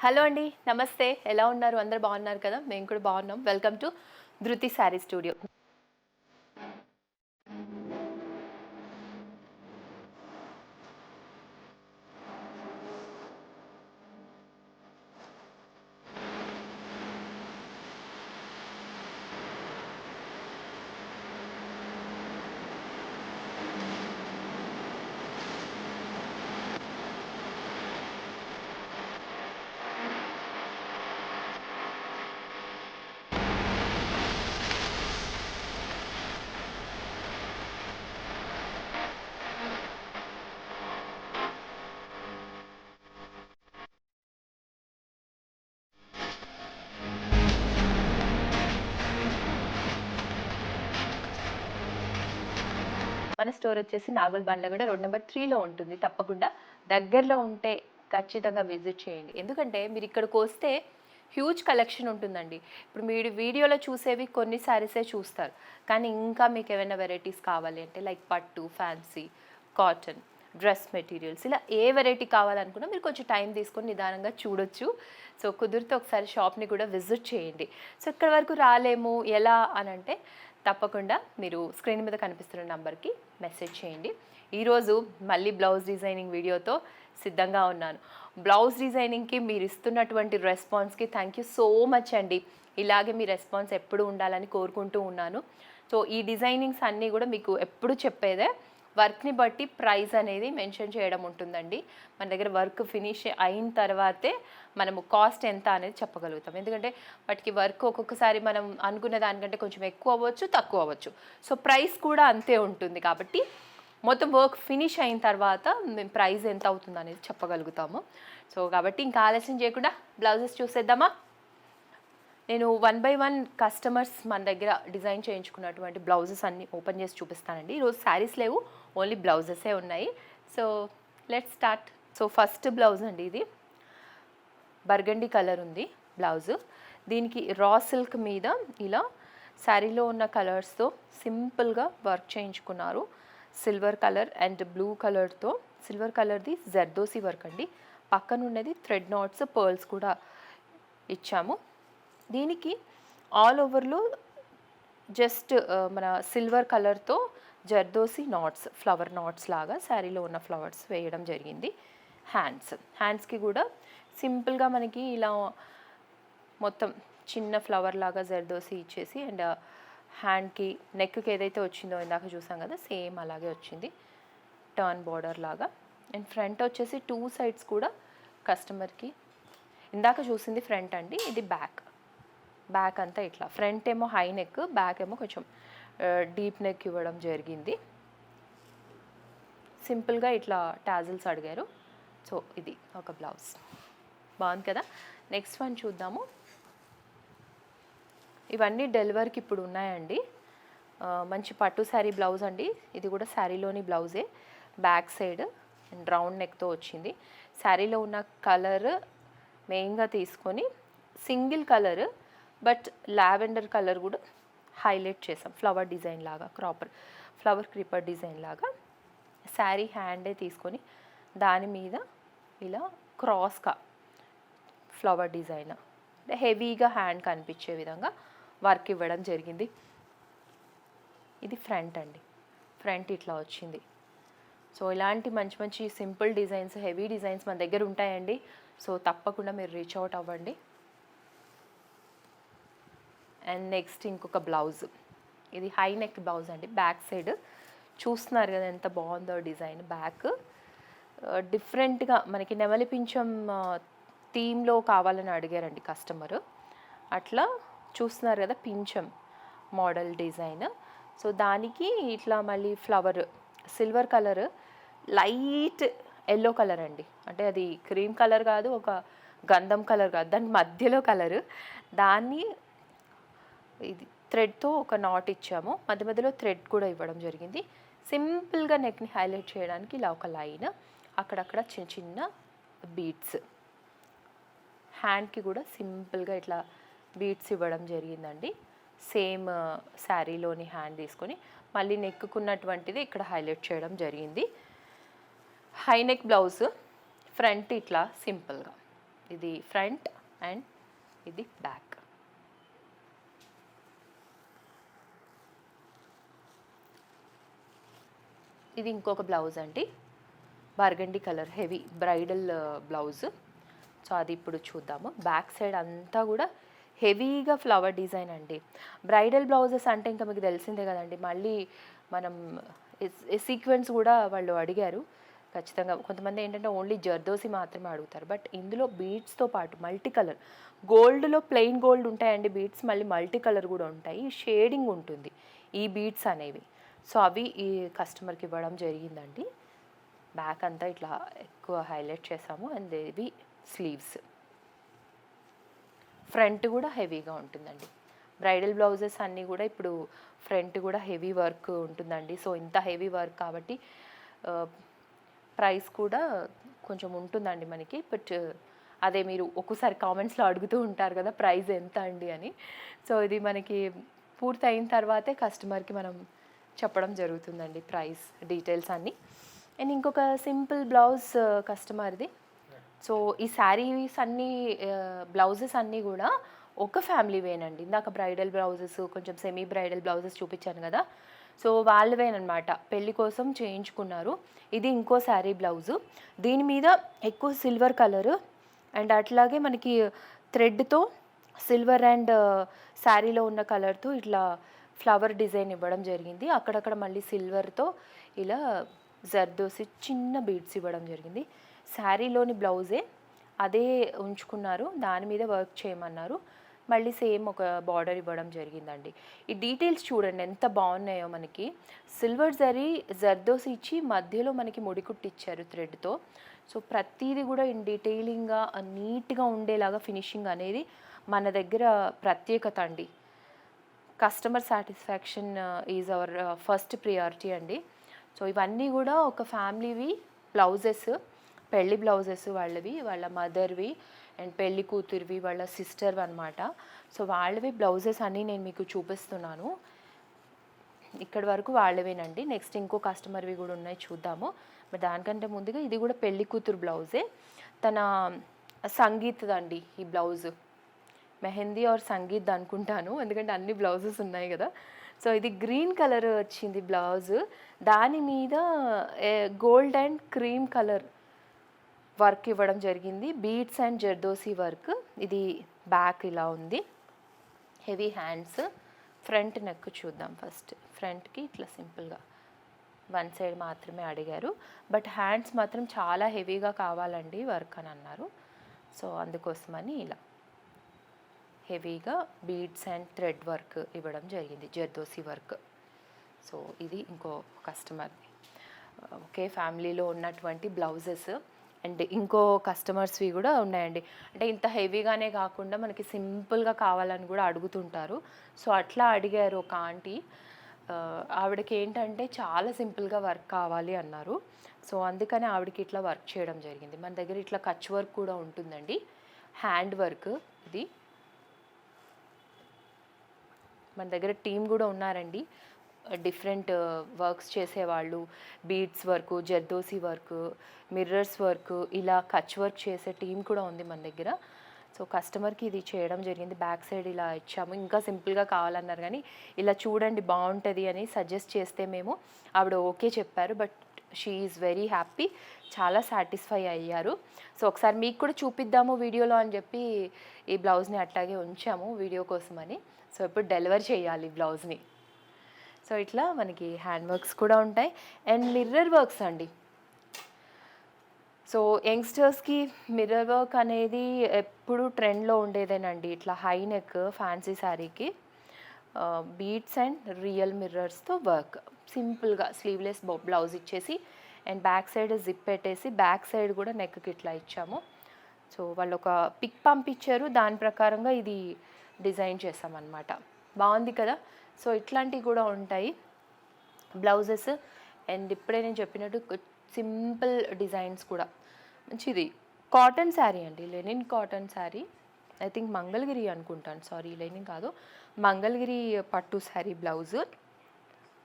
Hello అండి. నమస్తే. ఎలా ఉన్నారు? అందరూ బాగున్నారు కదా? మేము కూడా బాగున్నాం. వెల్కమ్ టు ధృతి శారీ స్టూడియో. మన స్టోర్ వచ్చేసి నాగోల్ బండ్లగూడ రోడ్ నెంబర్ 3లో ఉంటుంది. తప్పకుండా దగ్గరలో ఉంటే ఖచ్చితంగా విజిట్ చేయండి. ఎందుకంటే మీరు ఇక్కడికి వస్తే హ్యూజ్ కలెక్షన్ ఉంటుందండి. ఇప్పుడు మీరు వీడియోలో చూసేవి కొన్ని శారీసే చూస్తారు. కానీ ఇంకా మీకు ఏమైనా వెరైటీస్ కావాలి అంటే లైక్ పట్టు, ఫ్యాన్సీ, కాటన్, డ్రెస్ మెటీరియల్స్ ఇలా ఏ వెరైటీ కావాలనుకున్నా మీరు కొంచెం టైం తీసుకొని నిదానంగా చూడొచ్చు. సో కుదిరితే ఒకసారి షాప్ని కూడా విజిట్ చేయండి. సో ఇక్కడ వరకు రాలేము ఎలా అని అంటే తప్పకుండా మీరు స్క్రీన్ మీద కనిపిస్తున్న నంబర్కి మెసేజ్ చేయండి. ఈరోజు మళ్ళీ బ్లౌజ్ డిజైనింగ్ వీడియోతో సిద్ధంగా ఉన్నాను. బ్లౌజ్ డిజైనింగ్కి మీరు ఇస్తున్నటువంటి రెస్పాన్స్కి థ్యాంక్ యూ సో మచ్ అండి. ఇలాగే మీ రెస్పాన్స్ ఎప్పుడు ఉండాలని కోరుకుంటూ ఉన్నాను. సో ఈ డిజైనింగ్స్ అన్నీ కూడా మీకు ఎప్పుడు చెప్పేదే వర్క్ని బట్టి ప్రైస్ అనేది మెన్షన్ చేయడం ఉంటుందండి. మన దగ్గర వర్క్ ఫినిష్ అయిన తర్వాతే మనము కాస్ట్ ఎంత అనేది చెప్పగలుగుతాం. ఎందుకంటే వాటికి వర్క్ ఒక్కొక్కసారి మనం అనుకున్న దానికంటే కొంచెం ఎక్కువ అవ్వచ్చు, తక్కువ అవ్వచ్చు. సో ప్రైస్ కూడా అంతే ఉంటుంది. కాబట్టి మొత్తం వర్క్ ఫినిష్ అయిన తర్వాత మేము ప్రైస్ ఎంత అవుతుంది అనేది చెప్పగలుగుతాము. సో కాబట్టి ఇంకా ఆలస్యం చేయకుండా బ్లౌజెస్ చూసేద్దామా? నేను 1 బై 1 కస్టమర్స్ మన దగ్గర డిజైన్ చేయించుకున్నటువంటి బ్లౌజెస్ అన్నీ ఓపెన్ చేసి చూపిస్తానండి. ఈరోజు శారీస్ లేవు, ఓన్లీ బ్లౌజెసే ఉన్నాయి. So let's start. So first blouse అండి, ఇది బర్గండీ కలర్ ఉంది బ్లౌజు. దీనికి రా సిల్క్ మీద ఇలా శారీలో ఉన్న కలర్స్తో సింపుల్గా వర్క్ చేయించుకున్నారు. సిల్వర్ కలర్ అండ్ బ్లూ కలర్తో, సిల్వర్ కలర్ది జర్దోసి వర్క్ అండి. పక్కన ఉన్నది థ్రెడ్ నాట్స్, పర్ల్స్ కూడా ఇచ్చాము. దీనికి ఆల్ ఓవర్లో జస్ట్ మన సిల్వర్ కలర్తో జర్దోసి నాట్స్, ఫ్లవర్ నాట్స్ లాగా శారీలో ఉన్న ఫ్లవర్స్ వేయడం జరిగింది. హ్యాండ్స్కి కూడా సింపుల్గా మనకి ఇలా మొత్తం చిన్న ఫ్లవర్ లాగా జర్దోసి ఇచ్చేసి అండ్ హ్యాండ్కి నెక్కి ఏదైతే వచ్చిందో ఇందాక చూసాం కదా, సేమ్ అలాగే వచ్చింది, టర్న్ బార్డర్ లాగా. అండ్ ఫ్రంట్ వచ్చేసి 2 సైడ్స్ కూడా కస్టమర్కి ఇందాక చూసింది ఫ్రంట్ అండి, ఇది బ్యాక్ అంతా ఇట్లా. ఫ్రంట్ ఏమో హై నెక్, బ్యాక్ ఏమో కొంచెం డీప్ నెక్ ఇవ్వడం జరిగింది. సింపుల్గా ఇట్లా టాజిల్స్ అడిగారు. సో ఇది ఒక బ్లౌజ్, బాగుంది కదా. నెక్స్ట్ వన్ చూద్దాము. ఇవన్నీ డెలివరీకి ఇప్పుడు ఉన్నాయండి. మంచి పట్టు శారీ బ్లౌజ్ అండి. ఇది కూడా శారీలోని బ్లౌజే, బ్యాక్ సైడ్ అండ్ రౌండ్ నెక్తో వచ్చింది. శారీలో ఉన్న కలర్ మెయిన్గా తీసుకొని single colour but lavender colour కూడా హైలైట్ చేసాం, ఫ్లవర్ డిజైన్ లాగా, ఫ్లవర్ క్రీపర్ డిజైన్ లాగా. శారీ హ్యాండే తీసుకొని దాని మీద ఇలా క్రాస్గా ఫ్లవర్ డిజైన్ అంటే హెవీగా హ్యాండ్ కనిపించే విధంగా వర్క్ ఇవ్వడం జరిగింది. ఇది ఫ్రంట్ అండి, ఫ్రంట్ ఇట్లా వచ్చింది. సో ఇలాంటి మంచి మంచి సింపుల్ డిజైన్స్, హెవీ డిజైన్స్ మన దగ్గర ఉంటాయండి. సో తప్పకుండా మీరు రీచ్ అవుట్ అవ్వండి. అండ్ నెక్స్ట్ ఇంకొక బ్లౌజ్, ఇది హై నెక్ బ్లౌజ్ అండి. బ్యాక్ సైడ్ చూస్తున్నారు కదా ఎంత బాగుందో డిజైన్. బ్యాక్ డిఫరెంట్గా మనకి నెమలి పింఛం థీమ్లో కావాలని అడిగారండి కస్టమరు. అట్లా చూస్తున్నారు కదా పింఛం మోడల్ డిజైన్. సో దానికి ఇట్లా మళ్ళీ flower, silver colour, light yellow colour అండి. అంటే అది క్రీమ్ కలర్ కాదు, ఒక గంధం కలర్ కాదు, దాని మధ్యలో కలరు. దాన్ని ఇది థ్రెడ్తో ఒక నాట్ ఇచ్చాము, మధ్య మధ్యలో థ్రెడ్ కూడా ఇవ్వడం జరిగింది. సింపుల్గా నెక్ని హైలైట్ చేయడానికి ఇలా ఒక లైన్, అక్కడక్కడ చిన్న చిన్న బీడ్స్. హ్యాండ్కి కూడా సింపుల్గా ఇట్లా బీడ్స్ ఇవ్వడం జరిగిందండి. సేమ్ శారీలోని హ్యాండ్ తీసుకొని మళ్ళీ నెక్కున్నటువంటిది ఇక్కడ హైలైట్ చేయడం జరిగింది. హై నెక్ బ్లౌజ్, ఫ్రంట్ ఇట్లా సింపుల్గా ఇది ఫ్రంట్ అండ్ ఇది బ్యాక్. ఇది ఇంకొక బ్లౌజ్ అండి, burgundy colour heavy bridal blouse. So అది ఇప్పుడు చూద్దాము. బ్యాక్ సైడ్ అంతా కూడా హెవీగా ఫ్లవర్ డిజైన్ అండి. బ్రైడల్ బ్లౌజెస్ అంటే ఇంకా మీకు తెలిసిందే కదండి. మళ్ళీ మనం సీక్వెన్స్ కూడా వాళ్ళు అడిగారు ఖచ్చితంగా. కొంతమంది ఏంటంటే ఓన్లీ జర్దోసి మాత్రమే అడుగుతారు, బట్ ఇందులో బీడ్స్తో పాటు మల్టీ కలర్, గోల్డ్లో ప్లెయిన్ గోల్డ్ ఉంటాయండి బీడ్స్, మళ్ళీ మల్టీ కలర్ కూడా ఉంటాయి, షేడింగ్ ఉంటుంది ఈ బీడ్స్ అనేవి. సో అవి ఈ కస్టమర్కి ఇవ్వడం జరిగిందండి. బ్యాక్ అంతా ఇట్లా ఎక్కువ హైలైట్ చేసాము. అండ్ ఇవి స్లీవ్స్. ఫ్రంట్ కూడా హెవీగా ఉంటుందండి. బ్రైడల్ బ్లౌజెస్ అన్నీ కూడా ఇప్పుడు ఫ్రంట్ కూడా హెవీ వర్క్ ఉంటుందండి. సో ఇంత హెవీ వర్క్ కాబట్టి ప్రైస్ కూడా కొంచెం ఉంటుందండి మనకి. బట్ అదే మీరు ఒక్కోసారి కామెంట్స్లో అడుగుతూ ఉంటారు కదా ప్రైస్ ఎంత అండి అని. సో ఇది మనకి పూర్తి అయిన తర్వాతే కస్టమర్కి మనం చెప్పడం జరుగుతుందండి ప్రైస్ డీటెయిల్స్ అన్నీ. అండ్ ఇంకొక సింపుల్ బ్లౌజ్ కస్టమర్ది. సో ఈ శారీస్ అన్నీ బ్లౌజెస్ అన్నీ కూడా ఒక ఫ్యామిలీవేనండి. ఇందాక బ్రైడల్ బ్లౌజెస్, కొంచెం సెమీ బ్రైడల్ బ్లౌజెస్ చూపించాను కదా, సో వాళ్ళవేనమాట, పెళ్ళి కోసం చేయించుకున్నారు. ఇది ఇంకో శారీ బ్లౌజు. దీని మీద ఎక్కువ సిల్వర్ కలరు అండ్ అట్లాగే మనకి థ్రెడ్తో సిల్వర్ అండ్ శారీలో ఉన్న కలర్తో ఇట్లా ఫ్లవర్ డిజైన్ ఇవ్వడం జరిగింది. అక్కడక్కడ మళ్ళీ సిల్వర్తో ఇలా జర్దోసి చిన్న బీడ్స్ ఇవ్వడం జరిగింది. శారీలోని బ్లౌజే అదే ఉంచుకున్నారు, దాని మీద వర్క్ చేయమన్నారు. మళ్ళీ సేమ్ ఒక బార్డర్ ఇవ్వడం జరిగిందండి. ఈ డీటెయిల్స్ చూడండి ఎంత బాగున్నాయో. మనకి సిల్వర్ జరీ జర్దోసి ఇచ్చి మధ్యలో మనకి ముడికుట్టి ఇచ్చారు థ్రెడ్తో. సో ప్రతిదీ కూడా ఇన్ డీటెయిలింగ్గా నీట్గా ఉండేలాగా ఫినిషింగ్ అనేది మన దగ్గర ప్రత్యేకత అండి. Customer satisfaction is our first priority అండి. సో ఇవన్నీ కూడా ఒక ఫ్యామిలీవి బ్లౌజెస్, పెళ్లి బ్లౌజెస్ వాళ్ళవి, వాళ్ళ మదర్వి అండ్ పెళ్లి కూతురివి, వాళ్ళ సిస్టర్వి అనమాట. సో వాళ్ళవి బ్లౌజెస్ అన్నీ నేను మీకు చూపిస్తున్నాను. ఇక్కడి వరకు వాళ్ళవేనండి. నెక్స్ట్ ఇంకో కస్టమర్వి కూడా ఉన్నాయి, చూద్దాము. మరి దానికంటే ముందుగా ఇది కూడా పెళ్లి కూతురు బ్లౌజే. తన సంగీత్ అండి ఈ బ్లౌజ్, మెహందీ ఆర్ సంగీత్ అనుకుంటాను, ఎందుకంటే అన్ని బ్లౌజెస్ ఉన్నాయి కదా. సో ఇది గ్రీన్ కలర్ వచ్చింది బ్లౌజ్, దాని మీద gold and cream colour work ఇవ్వడం జరిగింది, బీడ్స్ అండ్ జర్దోసి వర్క్. ఇది బ్యాక్ ఇలా ఉంది, హెవీ హ్యాండ్స్. ఫ్రంట్ నెక్ చూద్దాం ఫస్ట్. ఫ్రంట్కి ఇట్లా సింపుల్గా వన్ సైడ్ మాత్రమే అడిగారు, బట్ హ్యాండ్స్ మాత్రం చాలా హెవీగా కావాలండి వర్క్ అని అన్నారు. సో అందుకోసమని ఇలా హెవీగా బీడ్స్ అండ్ థ్రెడ్ వర్క్ ఇవ్వడం జరిగింది, జర్దోసి వర్క్. సో ఇది ఇంకో కస్టమర్ది. ఒకే ఫ్యామిలీలో ఉన్నటువంటి బ్లౌజెస్. అండ్ ఇంకో కస్టమర్స్వి కూడా ఉన్నాయండి. అంటే ఇంత హెవీగానే కాకుండా మనకి సింపుల్గా కావాలని కూడా అడుగుతుంటారు. సో అట్లా అడిగారు ఒక ఆంటీ. ఆవిడకి ఏంటంటే చాలా సింపుల్గా వర్క్ కావాలి అన్నారు. సో అందుకని ఆవిడకి ఇట్లా వర్క్ చేయడం జరిగింది. మన దగ్గర ఇట్లా కచ్ వర్క్ కూడా ఉంటుందండి, హ్యాండ్ వర్క్. ఇది మన దగ్గర టీం కూడా ఉన్నారండి, డిఫరెంట్ వర్క్స్ చేసేవాళ్ళు. Beads work, zardozi work, mirrors work, ఇలా కచ్ వర్క్ చేసే టీం కూడా ఉంది మన దగ్గర. సో కస్టమర్కి ఇది చేయడం జరిగింది. బ్యాక్ సైడ్ ఇలా ఇచ్చాము. ఇంకా సింపుల్గా కావాలన్నారు కానీ ఇలా చూడండి బాగుంటుంది అని సజెస్ట్ చేస్తే మేము ఆవిడ ఓకే చెప్పారు. But she is very happy, చాలా సాటిస్ఫై అయ్యారు. సో ఒకసారి మీకు కూడా చూపిద్దాము వీడియోలో అని చెప్పి ఈ బ్లౌజ్ని అట్లాగే ఉంచాము వీడియో కోసమని. సో ఇప్పుడు డెలివరీ చేయాలి ఈ బ్లౌజ్ని. సో ఇట్లా మనకి హ్యాండ్ వర్క్స్ కూడా ఉంటాయి అండ్ మిర్రర్ వర్క్స్ అండి. సో యంగ్స్టర్స్కి మిర్రర్ వర్క్ అనేది ఎప్పుడు ట్రెండ్లో ఉండేదేనండి. ఇట్లా హై నెక్ ఫ్యాన్సీ శారీకి బీడ్స్ అండ్ రియల్ మిర్రర్స్తో వర్క్, సింపుల్గా స్లీవ్లెస్ బ్లౌజ్ ఇచ్చేసి అండ్ బ్యాక్ సైడ్ జిప్ పెట్టేసి బ్యాక్ సైడ్ కూడా నెక్కి ఇట్లా ఇచ్చాము. సో వాళ్ళు ఒక పిక్ పంపించారు, దాని ప్రకారంగా ఇది డిజైన్ చేసామన్నమాట. బాగుంది కదా. సో ఇట్లాంటివి కూడా ఉంటాయి బ్లౌజెస్. అండ్ ఇప్పుడే నేను చెప్పినట్టు సింపుల్ డిజైన్స్ కూడా మంచిది. కాటన్ శారీ అండి, linen cotton sari. I think Mangalagiri అనుకుంటాను, సారీ లెనిన్ కాదు, మంగళగిరి పట్టు శారీ బ్లౌజ్.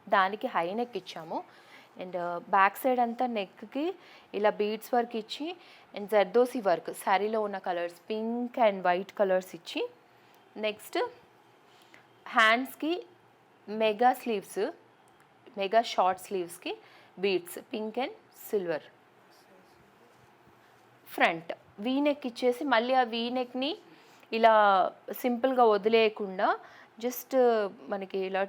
దానికి హై నెక్ ఇచ్చాము అండ్ బ్యాక్ సైడ్ అంతా నెక్కి ఇలా బీడ్స్ వర్క్ ఇచ్చి అండ్ జర్దోసి వర్క్ శారీలో ఉన్న colours pink and white colours ఇచ్చి నెక్స్ట్ హ్యాండ్స్కి మెగా స్లీవ్స్ మెగా షార్ట్ స్లీవ్స్కి beads pink and silver front V neck ఇచ్చేసి మళ్ళీ ఆ వీ నెక్ని ఇలా సింపుల్గా వదిలేయకుండా జస్ట్ మనకి ఇలా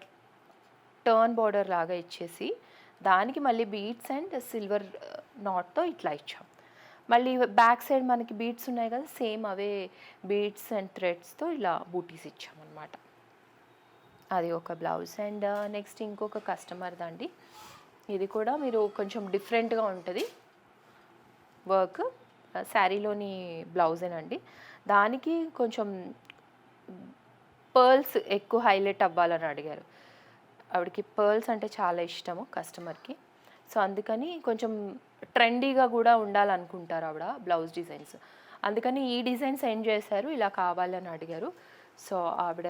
టర్న్ బార్డర్ లాగా ఇచ్చేసి దానికి మళ్ళీ బీడ్స్ అండ్ సిల్వర్ నాట్తో ఇట్లా ఇచ్చాం. మళ్ళీ బ్యాక్ సైడ్ మనకి బీడ్స్ ఉన్నాయి కదా సేమ్ అవే బీడ్స్ అండ్ థ్రెడ్స్తో ఇలా బూటీస్ ఇచ్చామన్నమాట. అది ఒక బ్లౌజ్. అండ్ నెక్స్ట్ ఇంకొక కస్టమర్ దండి, ఇది కూడా మీరు కొంచెం డిఫరెంట్గా ఉంటుంది వర్క్, శారీలోని బ్లౌజేనండి. దానికి కొంచెం పర్ల్స్ ఎక్కువ హైలైట్ అవ్వాలని అడిగారు. ఆవిడకి పర్ల్స్ అంటే చాలా ఇష్టము కస్టమర్కి. సో అందుకని కొంచెం ట్రెండీగా కూడా ఉండాలనుకుంటారు ఆవిడ బ్లౌజ్ డిజైన్స్. అందుకని ఈ డిజైన్ సెండ్ చేశారు, ఇలా కావాలని అడిగారు. సో ఆవిడ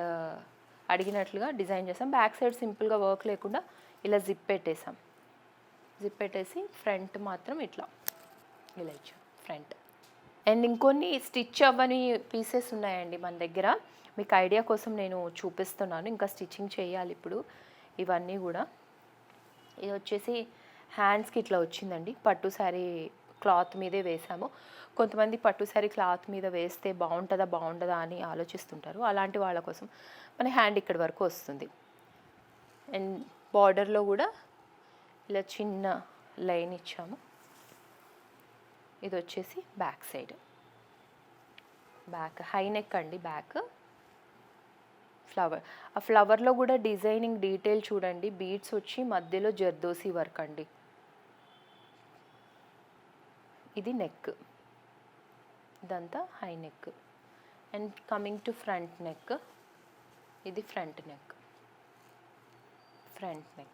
అడిగినట్లుగా డిజైన్ చేసాం. బ్యాక్ సైడ్ సింపుల్గా వర్క్ లేకుండా ఇలా జిప్ పెట్టేసాం. జిప్ పెట్టేసి ఫ్రంట్ మాత్రం ఇట్లా ఇలా ఇచ్చాం ఫ్రంట్. అండ్ ఇంకొన్ని స్టిచ్ అవ్వని పీసెస్ ఉన్నాయండి మన దగ్గర. మీకు ఐడియా కోసం నేను చూపిస్తున్నాను, ఇంకా స్టిచ్చింగ్ చేయాలి ఇప్పుడు ఇవన్నీ కూడా. ఇది వచ్చేసి హ్యాండ్స్కి ఇట్లా వచ్చిందండి, పట్టు శారీ క్లాత్ మీదే వేసాము. కొంతమంది పట్టు శారీ క్లాత్ మీద వేస్తే బాగుంటుందా అని ఆలోచిస్తుంటారు. అలాంటి వాళ్ళ కోసం మన హ్యాండ్ ఇక్కడి వరకు వస్తుంది. అండ్ బార్డర్లో కూడా ఇలా చిన్న లైన్ ఇచ్చాము. ఇది వచ్చేసి back side, back high neck అండి. బ్యాక్ ఫ్లవర్, ఆ ఫ్లవర్లో కూడా డిజైనింగ్ డీటెయిల్ చూడండి. బీడ్స్ వచ్చి మధ్యలో జర్దోసి వర్క్ అండి. ఇది నెక్, ఇదంతా high neck. And coming to front neck, ఇది ఫ్రంట్ నెక్. ఫ్రంట్ నెక్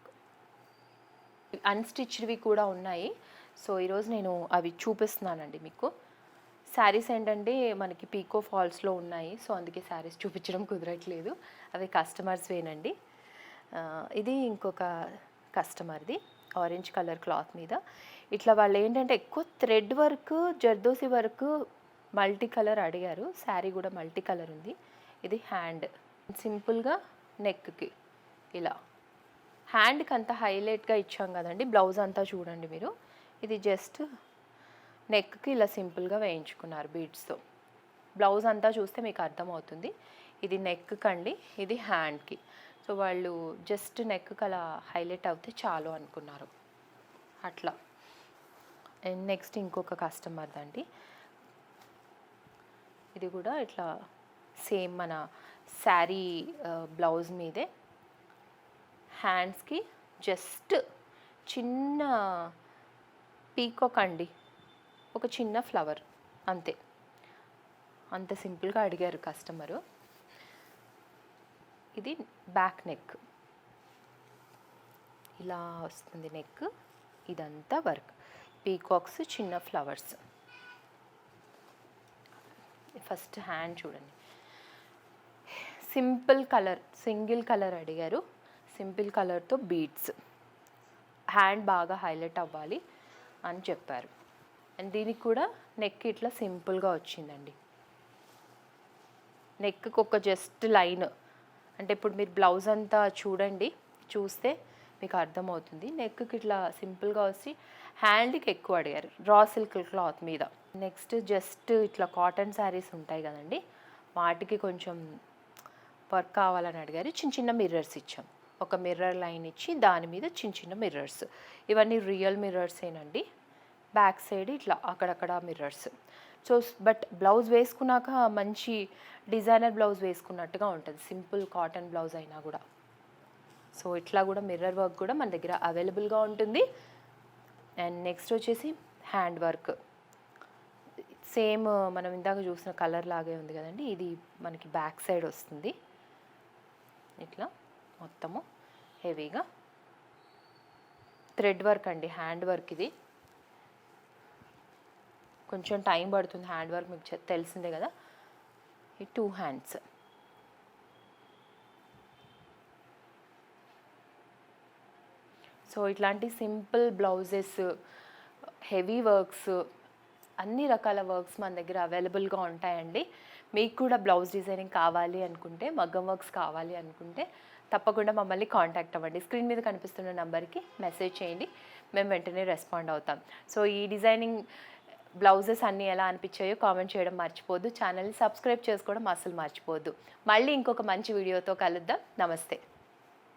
అన్స్టిచ్డ్వి కూడా ఉన్నాయి. సో ఈరోజు నేను అవి చూపిస్తున్నానండి మీకు. శారీస్ ఏంటంటే మనకి పీకో ఫాల్స్లో ఉన్నాయి, సో అందుకే శారీస్ చూపించడం కుదరట్లేదు, అవి కస్టమర్స్ వేనండి. ఇది ఇంకొక కస్టమర్ది, ఆరెంజ్ కలర్ క్లాత్ మీద ఇట్లా వాళ్ళు ఏంటంటే ఎక్కువ thread work zardozi work multi colour అడిగారు. శారీ కూడా మల్టీ కలర్ ఉంది. ఇది హ్యాండ్ సింపుల్గా నెక్కి ఇలా, హ్యాండ్కి అంతా హైలైట్గా ఇచ్చాం కదండి. బ్లౌజ్ అంతా చూడండి మీరు, ఇది జస్ట్ నెక్కి ఇలా సింపుల్గా వేయించుకున్నారు బీడ్స్తో. బ్లౌజ్ అంతా చూస్తే మీకు అర్థమవుతుంది. ఇది నెక్కి అండి, ఇది హ్యాండ్కి. సో వాళ్ళు జస్ట్ నెక్కి అలా హైలైట్ అవుతే చాలు అనుకున్నారు అట్లా. అండ్ నెక్స్ట్ ఇంకొక కస్టమర్ అండి, ఇది కూడా ఇట్లా సేమ్ మన శారీ బ్లౌజ్ మీదే హ్యాండ్స్కి జస్ట్ చిన్న పీకాక్ అండి, ఒక చిన్న ఫ్లవర్ అంతే. అంత సింపుల్గా అడిగారు కస్టమరు. ఇది బ్యాక్ నెక్, ఇలా వస్తుంది నెక్. ఇదంతా వర్క్, పీకాక్స్, చిన్న ఫ్లవర్స్. ఫస్ట్ హ్యాండ్ చూడండి, సింపుల్ కలర్, సింగిల్ కలర్ అడిగారు. సింపుల్ కలర్తో బీడ్స్, హ్యాండ్ బాగా హైలైట్ అవ్వాలి అని చెప్పారు. అండ్ దీనికి కూడా నెక్ ఇట్లా సింపుల్గా వచ్చిందండి. నెక్కి ఒక జస్ట్ లైన్, అంటే ఇప్పుడు మీరు బ్లౌజ్ అంతా చూడండి, చూస్తే మీకు అర్థమవుతుంది. నెక్కి ఇట్లా సింపుల్గా వచ్చి హ్యాండ్కి ఎక్కువ అడిగారు రా సిల్క్ క్లాత్ మీద. నెక్స్ట్ జస్ట్ ఇట్లా కాటన్ శారీస్ ఉంటాయి కదండి, వాటికి కొంచెం వర్క్ కావాలని అడిగారు. చిన్న చిన్న మిర్రర్స్ ఇచ్చాం, ఒక మిర్రర్ లైన్ ఇచ్చి దాని మీద చిన్న చిన్న మిర్రర్స్. ఇవన్నీ రియల్ మిర్రర్సేనండి. బ్యాక్ సైడ్ ఇట్లా అక్కడక్కడ మిర్రర్స్. సో బట్ బ్లౌజ్ వేసుకున్నాక మంచి డిజైనర్ బ్లౌజ్ వేసుకున్నట్టుగా ఉంటుంది, సింపుల్ కాటన్ బ్లౌజ్ అయినా కూడా. సో ఇట్లా కూడా మిర్రర్ వర్క్ కూడా మన దగ్గర అవైలబుల్గా ఉంటుంది. అండ్ నెక్స్ట్ వచ్చేసి హ్యాండ్ వర్క్, సేమ్ మనం ఇందాక చూసిన కలర్ లాగే ఉంది కదండి. ఇది మనకి బ్యాక్ సైడ్ వస్తుంది ఇట్లా మొత్తము హెవీగా. థ్రెడ్ వర్క్ అండి, హ్యాండ్ వర్క్. ఇది కొంచెం టైం పడుతుంది హ్యాండ్ వర్క్, మీకు తెలిసిందే కదా. ఈ 2 హ్యాండ్స్. సో ఇట్లాంటి సింపుల్ బ్లౌజెస్, హెవీ వర్క్స్, అన్ని రకాల వర్క్స్ మన దగ్గర అవైలబుల్గా ఉంటాయండి. మీకు కూడా బ్లౌజ్ డిజైనింగ్ కావాలి అనుకుంటే, మగ్గం వర్క్స్ కావాలి అనుకుంటే తప్పకుండా మమ్మల్ని కాంటాక్ట్ అవ్వండి. స్క్రీన్ మీద కనిపిస్తున్న నెంబర్కి మెసేజ్ చేయండి, మేము వెంటనే రెస్పాండ్ అవుతాం. సో ఈ డిజైనింగ్ బ్లౌజెస్ అన్నీ ఎలా అనిపించాయో కామెంట్ చేయడం మర్చిపోద్దు. ఛానల్ని సబ్స్క్రైబ్ చేసుకోవడం అస్సలు మర్చిపోద్దు. మళ్ళీ ఇంకొక మంచి వీడియోతో కలుద్దాం. నమస్తే.